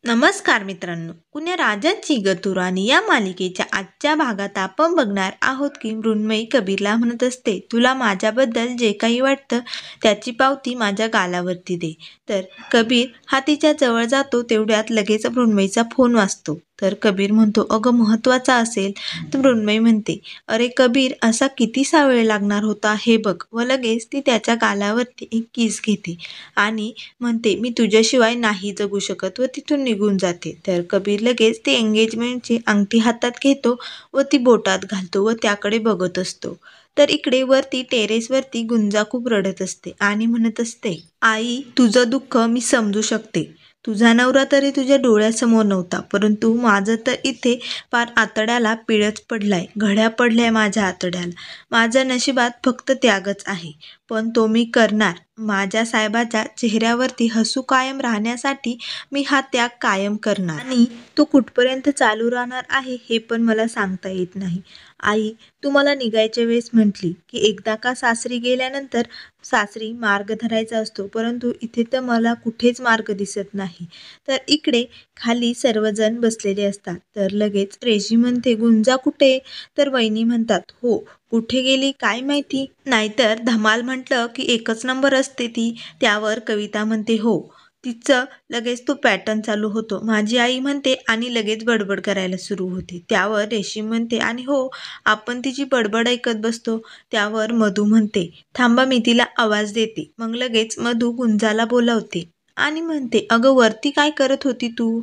नमस्कार मित्रांनो, कुण्या राजाची गतुराणी या मालिकेच्या आजच्या भागात आपण बघणार आहोत की मृण्मयी कबीरला म्हणत असते, तुला माझ्याबद्दल जे काही वाटतं त्याची पावती माझ्या गालावरती दे. तर कबीर हा तिच्या जवळ जातो तेवढ्यात लगेच मृण्मयीचा फोन वाजतो. तर कबीर म्हणतो, अगं महत्त्वाचा असेल. तर मृण्मयी म्हणते, अरे कबीर, असा कितीसा वेळ लागणार होता हे बघ. व लगेच ती त्याच्या गालावरती एक किस घेते आणि म्हणते, मी तुझ्याशिवाय नाही जगू शकत, व तिथून निघून जाते. तर कबीर लगेच ती एंगेजमेंटची अंगठी हातात घेतो व ती बोटात घालतो व त्याकडे बघत असतो. तर इकडे वरती टेरेसवरती गुंजा खूप रडत असते आणि म्हणत असते, आई तुझं दुःख मी समजू शकते. तुझा नवरा तरी तुझ्या डोळ्यासमोर नव्हता, परंतु माझं तर इथे फार आतड्याला पिळच पडलाय, घड्या पडल्याय माझ्या आतड्याला. माझ्या नशिबात फक्त त्यागच आहे, पण तो मी करणार. माझ्या साहेबाच्या चेहऱ्यावरती हसू कायम राहण्यासाठी मी हा त्याग कायम करणार आणि तो कुठपर्यंत चालू राहणार आहे हे पण मला सांगता येत नाही. आई, तू मला निघायच्या वेळेस म्हटली की एकदा का सासरी गेल्यानंतर सासरी मार्ग धरायचा असतो, परंतु इथे तर मला कुठेच मार्ग दिसत नाही. तर इकडे खाली सर्वजण बसलेले असतात. तर लगेच रेशी म्हणते, गुंजा कुठे? तर वहिनी म्हणतात, हो कुठे गेली काय माहिती, नाहीतर धमाल म्हटलं की एकच नंबर असते ती. त्यावर कविता म्हणते, हो तिचं लगेच तो पॅटर्न चालू होतो, माझी आई म्हणते आणि लगेच बडबड करायला सुरू होते. त्यावर रेशीम म्हणते, आणि हो आपण तिची बडबड ऐकत बसतो. त्यावर मधू म्हणते, थांबा मी तिला आवाज देते. मग लगेच मधू गुंजाला बोलावते आणि म्हणते, अगं वरती काय करत होती तू?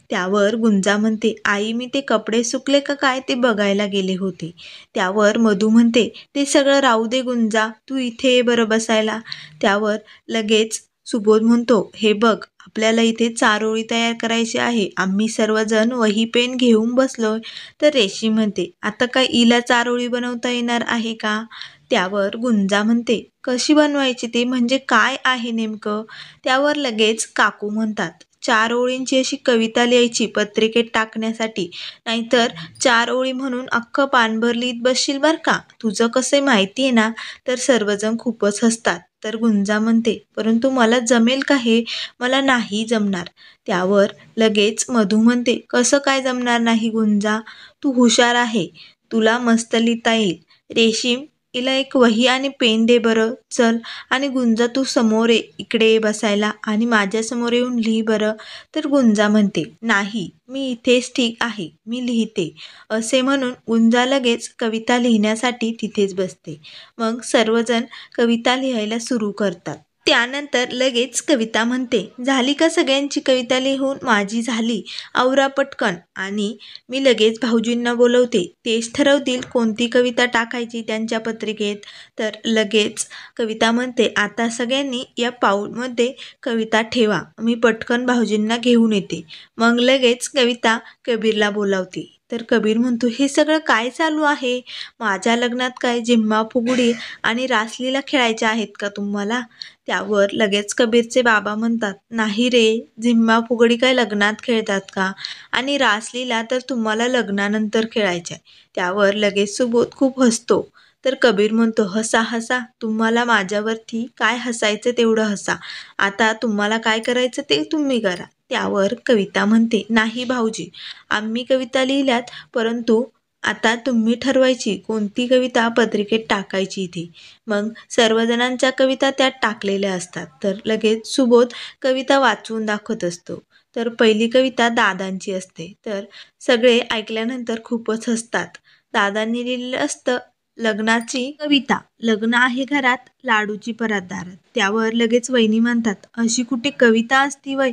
त्यावर गुंजा म्हणते, आई मी ते कपडे सुकले का काय ते बघायला गेले होते. त्यावर मधू म्हणते, ते सगळं राहू दे गुंजा, तू इथे ये बरं बसायला. त्यावर लगेच सुबोध म्हणतो, हे बघ आपल्याला इथे चारोळी तयार करायची आहे, आम्ही सर्वजण वही पेन घेऊन बसलोय. तर रेशी म्हणते, आता काय इला चारोळी बनवता येणार आहे का? त्यावर गुंजा म्हणते, कशी बनवायची ते, म्हणजे काय आहे नेमकं? त्यावर लगेच काकू म्हणतात, 4 ओळींची अशी कविता लिहायची पत्रिकेत टाकण्यासाठी, नाहीतर 4 ओळी म्हणून अख्खं पानभर लिहित बसशील बर का, तुझं कसं माहिती आहे ना. तर सर्वजण खूपच हसतात. तर गुंजा म्हणते, परंतु मला जमेल का हे? मला नाही जमणार. त्यावर लगेच मधू म्हणते, कसं काय जमणार नाही गुंजा, तू हुशार आहे, तुला मस्त लिहिता येईल. रेशीम, हिला एक वही आणि पेन दे बरं, चल. आणि गुंजा तू समोर ये, इकडे ये बसायला आणि माझ्यासमोर येऊन लिही बरं. तर गुंजा म्हणते, नाही मी इथेच ठीक आहे, मी लिहिते. असे म्हणून गुंजा लगेच कविता लिहिण्यासाठी तिथेच बसते. मग सर्वजण कविता लिहायला सुरू करतात. त्यानंतर लगेच कविता म्हणते, झाली का सगळ्यांची कविता लिहून? माझी झाली, आवरा पटकन. आणि मी लगेच भाऊजींना बोलवते, तेच ठरवतील कोणती कविता टाकायची त्यांच्या पत्रिकेत. तर लगेच कविता म्हणते, आता सगळ्यांनी या पाऊलमध्ये कविता ठेवा, मी पटकन भाऊजींना घेऊन येते. मग लगेच कविता कबीरला बोलावते. तर कबीर म्हणतो, हे सगळं काय चालू आहे? माझ्या लग्नात काय झिम्मा फुगडी आणि रासलीला खेळायच्या आहेत का तुम्हाला? त्यावर लगेच कबीरचे बाबा म्हणतात, नाही रे, झिम्मा फुगडी काय लग्नात खेळतात का? आणि रासलीला तर तुम्हाला लग्नानंतर खेळायच्या. त्यावर लगेच सुबोध खूप हसतो. तर कबीर म्हणतो, हसा हसा, तुम्हाला माझ्यावरती काय हसायचं तेवढं हसा, आता तुम्हाला काय करायचं ते तुम्ही करा. त्यावर कविता म्हणते, नाही भाऊजी, आम्ही कविता लिहिल्यात, परंतु आता तुम्ही ठरवायची कोणती कविता पत्रिकेत टाकायची इथे. मग सर्वजणांच्या कविता त्यात टाकलेल्या असतात. तर लगेच सुबोध कविता वाचून दाखवत असतो. तर पहिली कविता दादांची असते. तर सगळे ऐकल्यानंतर खूपच हसतात. दादांनी लिहिलेलं असतं, लग्नाची कविता, लग्न आहे घरात, लाडूची परात दारात. त्यावर लगेच वहिनी म्हणतात, अशी कुठे कविता असती वय,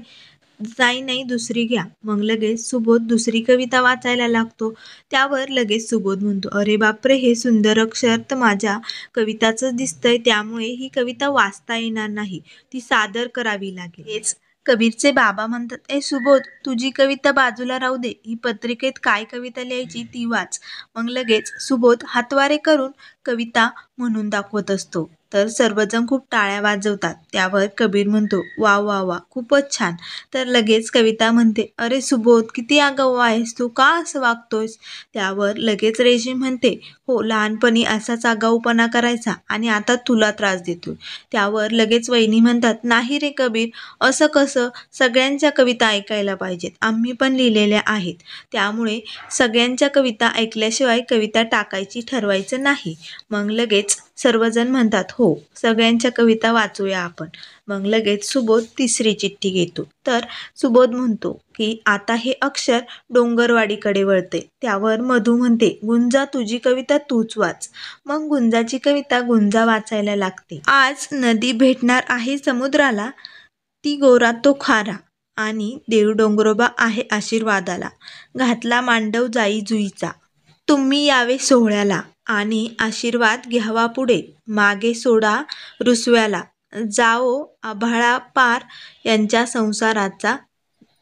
नाही दुसरी घ्या. मग लगेच सुबोध दुसरी कविता वाचायला लागतो. त्यावर लगेच सुबोध म्हणतो, अरे बापरे, हे सुंदर अक्षर तर माझ्या कविताच दिसतंय, त्यामुळे ही कविता वाचता येणार नाही, ती सादर करावी लागेल. हेच कबीरचे बाबा म्हणतात, ए सुबोध, तुझी कविता बाजूला राहू दे, ही पत्रिकेत काय कविता लिहायची ती वाच. मग लगेच सुबोध हातवारे करून कविता म्हणून दाखवत असतो. तर सर्वजण खूप टाळ्या वाजवतात. त्यावर कबीर म्हणतो, वा वा वा, खूपच छान. तर लगेच कविता म्हणते, अरे सुबोध, किती आगाऊ आहेस तू, का असं वागतोयस? त्यावर लगेच रेशीम म्हणते, हो, लहानपणी असाच आगाऊपणा करायचा आणि आता तुला त्रास देतोय. त्यावर लगेच वहिनी म्हणतात, नाही रे कबीर, असं कसं? सगळ्यांच्या कविता ऐकायला पाहिजेत. आम्ही पण लिहिलेल्या आहेत. त्यामुळे सगळ्यांच्या कविता ऐकल्याशिवाय कविता टाकायची ठरवायचं नाही. मग लगेच सर्वजण म्हणतात, हो, सगळ्यांच्या कविता वाचूया आपण. मग लगेच सुबोध तिसरी चिठ्ठी घेतो. तर सुबोध म्हणतो की आता हे अक्षर डोंगरवाडीकडे वळते. त्यावर मधू म्हणते, गुंजा, तुझी कविता तूच वाच. मग गुंजाची कविता गुंजा वाचायला लागते. आज नदी भेटणार आहे समुद्राला, ती गोरा तो खारा, आणि देव डोंगरोबा आहे आशीर्वादाला, घातला मांडव जाई जुईचा, तुम्ही यावे सोहळ्याला, आणि आशीर्वाद घ्यावा पुढे, मागे सोडा रुसव्याला, जाओ आभाळा पार यांच्या संसाराचा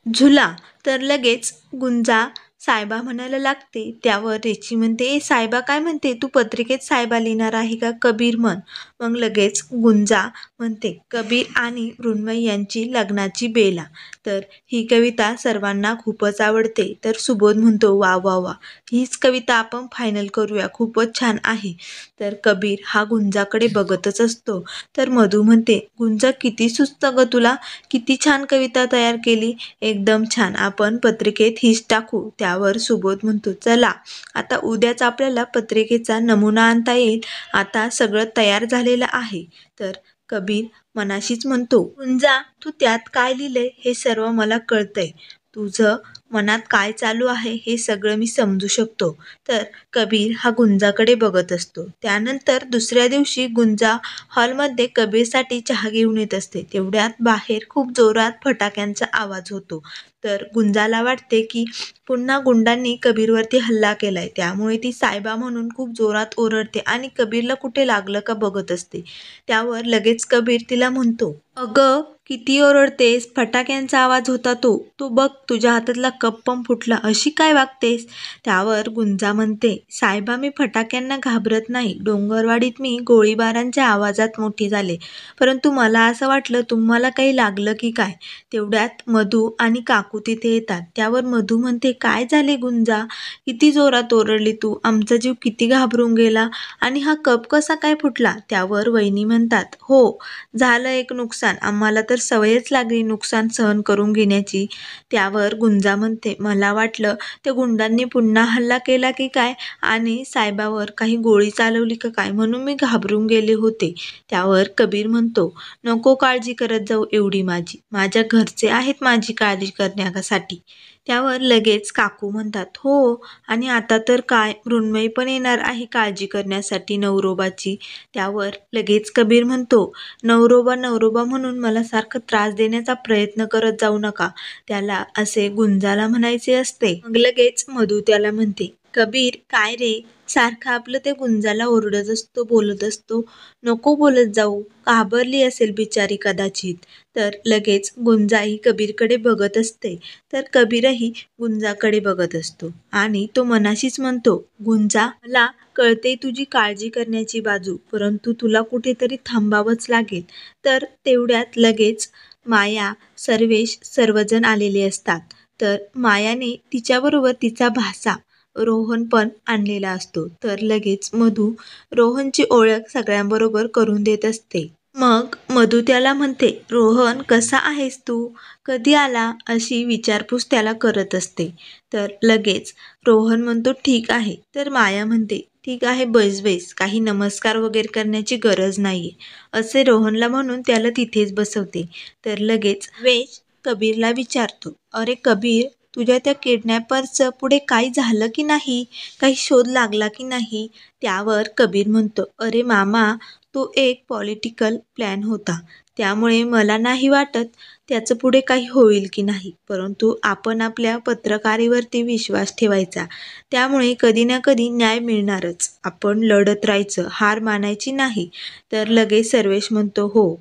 झुला. तर लगेच गुंजा सायबा म्हणायला लागते. त्यावर रेची म्हणते, ए सायबा काय म्हणते, तू पत्रिकेत सायबा लिहिणार आहे का? कबीर म्हण. मग लगेच गुंजा म्हणते, कबीर आणि मृण्मयी यांची लग्नाची बेला. तर ही कविता सर्वांना खूपच आवडते. तर सुबोध म्हणतो, वा वा वा, हीच कविता आपण फायनल करूया, खूपच छान आहे. तर कबीर हा गुंजाकडे बघतच असतो. तर मधू म्हणते, गुंजा, किती सुचतं ग तुला, किती छान कविता तयार केली, एकदम छान, आपण पत्रिकेत हीच टाकू. त्यावर सुबोध म्हणतो, चला आता उद्याच आपल्याला पत्रिकेचा नमुना आणता येईल, आता सगळं तयार झालेलं आहे. तर कबीर मनाशीच म्हणतो, गुंजा, तू त्यात काय लिहिलंय हे सर्व मला कळतंय, तुझं मनात काय चालू आहे हे सगळं मी समजू शकतो. तर कबीर हा गुंजाकडे बघत असतो. त्यानंतर दुसऱ्या दिवशी गुंजा हॉलमध्ये कबीरसाठी चहा घेऊन येत असते. तेवढ्यात बाहेर खूप जोरात फटाक्यांचा आवाज होतो. तर गुंजाला वाटते की पुन्हा गुंडांनी कबीरवरती हल्ला केलाय. त्यामुळे ती सायबा म्हणून खूप जोरात ओरडते आणि कबीरला कुठे लागलं का बघत असते. त्यावर लगेच कबीर तिला म्हणतो, अगं, किती ओरडतेस, फटाक्यांचा आवाज होता तो तो बघ, तुझ्या हातातला कप पण फुटला, अशी काय वागतेस? त्यावर गुंजा म्हणते, सायबा, मी फटाक्यांना घाबरत नाही, डोंगरवाडीत मी गोळीबारांच्या आवाजात मोठी झाले, परंतु मला असं वाटलं तुम्हाला काही लागलं की काय. तेवढ्यात मधू आणि काकू तिथे येतात. त्यावर मधू म्हणते, काय झाले गुंजा, किती जोरात ओरडली तू, आमचा जीव किती घाबरून गेला, आणि हा कप कसा काय फुटला? त्यावर वहिनी म्हणतात, हो, झालं एक नुकसान, आम्हाला तर सवयच लागली नुकसान सहन करून घेण्याची. त्यावर गुंजा म्हणते, मला वाटलं त्या गुंडांनी पुन्हा हल्ला केला की काय आणि सायबावर काही गोळी चालवली का काय, म्हणून मी घाबरून गेले होते. त्यावर कबीर म्हणतो, नको काळजी करत जाऊ एवढी माझी, माझ्या घरचे आहेत माझी काळजी करण्यासाठी. त्यावर लगेच काकू म्हणतात, हो, आणि आता तर काय, मृण्मयी पण येणार आहे काळजी करण्यासाठी नवरोबाची. त्यावर लगेच कबीर म्हणतो, नवरोबा नवरोबा म्हणून मला सारखं त्रास देण्याचा प्रयत्न करत जाऊ नका, त्याला असे गुंजाला म्हणायचे असते. मग लगेच मधू त्याला म्हणते, कबीर, काय रे, सारखं आपलं ते गुंजाला ओरडत असतो, बोलत असतो, नको बोलत जाऊ, घाबरली असेल बिचारी कदाचित. तर लगेच गुंजाही कबीरकडे बघत असते. तर कबीरही गुंजाकडे बघत असतो आणि तो मनाशीच म्हणतो, गुंजा, मला कळते तुझी काळजी करण्याची बाजू, परंतु तुला कुठेतरी थांबावंच लागेल. तर तेवढ्यात लगेच माया, सर्वेश सर्वजण आलेले असतात. तर मायाने तिच्याबरोबर तिचा भाचा रोहन पण आणलेला असतो. तर लगेच मधू रोहनची ओळख सगळ्यांबरोबर करून देत असते. मग मधू त्याला म्हणते, रोहन, कसा आहेस तू, कधी आला, अशी विचारपूस त्याला करत असते. तर लगेच रोहन म्हणतो, ठीक आहे. तर माया म्हणते, ठीक आहे, बैस बैस, काही नमस्कार वगैरे करण्याची गरज नाहीये, असे रोहनला म्हणून त्याला तिथेच बसवते. तर लगेच वेश कबीरला विचारतो, अरे कबीर, तुझ्या त्या किडनॅपर्सचं पुढे काही झालं की नाही, काही शोध लागला की नाही? त्यावर कबीर म्हणतो, अरे मामा, तो एक पॉलिटिकल प्लॅन होता, त्यामुळे मला नाही वाटत त्याचं पुढे काही होईल की नाही, परंतु आपण आपल्या पत्रकारीवरती विश्वास ठेवायचा, त्यामुळे कधी ना कधी न्याय मिळणारच, आपण लढत राहायचं, हार मानायची नाही. तर लगेच सर्वेश म्हणतो, हो,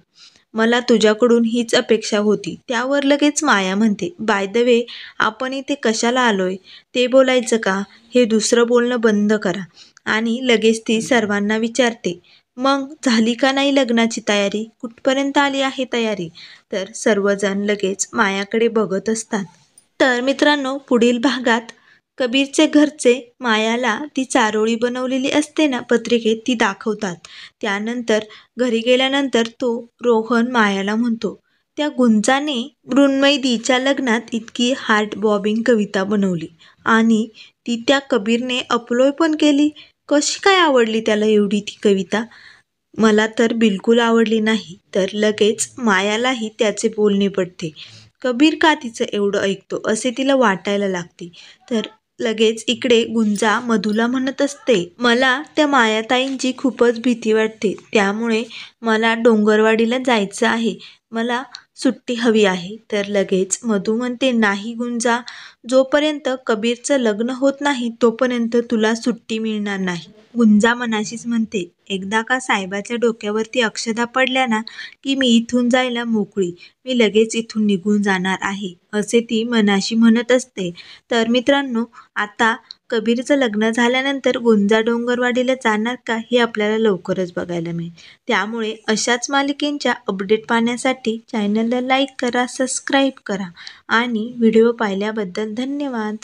मला तुझ्याकडून हीच अपेक्षा होती. त्यावर लगेच माया म्हणते, बाय द वे, आपण इथे कशाला आलोय ते बोलायचं का, हे दुसरं बोलणं बंद करा आणि लगेच ती सर्वांना विचारते, मग झाली का नाही लग्नाची तयारी? कुठपर्यंत आली आहे तयारी? तर सर्वजण लगेच मायाकडे बघत असतात. तर मित्रांनो, पुढील भागात कबीरचे घरचे मायाला ती चारोळी बनवलेली असते ना पत्रिकेत, ती दाखवतात. त्यानंतर घरी गेल्यानंतर तो रोहन मायाला म्हणतो, त्या गुंजाने मृण्मयीच्या लग्नात इतकी हार्ट बॉबिंग कविता बनवली आणि ती त्या कबीरने अपलोड पण केली. कशी काय आवडली त्याला एवढी ती कविता? मला तर बिलकुल आवडली नाही. तर लगेच मायालाही त्याचे बोलणे पडते. कबीर का तिचं एवढं ऐकतो असे तिला वाटायला लागते. तर लगेच इकडे गुंजा मधूला म्हणत असते, मला त्या मायाताईंची खूपच भीती वाटते, त्यामुळे मला डोंगरवाडीला जायचं आहे, मला सुट्टी हवी आहे. तर लगेच मधू म्हणते, नाही गुंजा, जोपर्यंत कबीरचं लग्न होत नाही तोपर्यंत तुला सुट्टी मिळणार नाही. गुंजा मनाशीच म्हणते, एकदा का साहेबाच्या डोक्यावरती अक्षदा पडल्या ना की मी इथून जायला मोकळी, मी लगेच इथून निघून जाणार आहे, असे ती मनाशी म्हणत असते. तर मित्रांनो, आता कबीरचं लग्न झाल्यानंतर गुंजा डोंगरवाडीला जाणार का हे आपल्याला लवकरच बघायला मिळेल. त्यामुळे अशाच मालिकेंच्या अपडेट पाहण्यासाठी चॅनलला लाईक करा, सबस्क्राईब करा आणि व्हिडिओ पाहिल्याबद्दल धन्यवाद.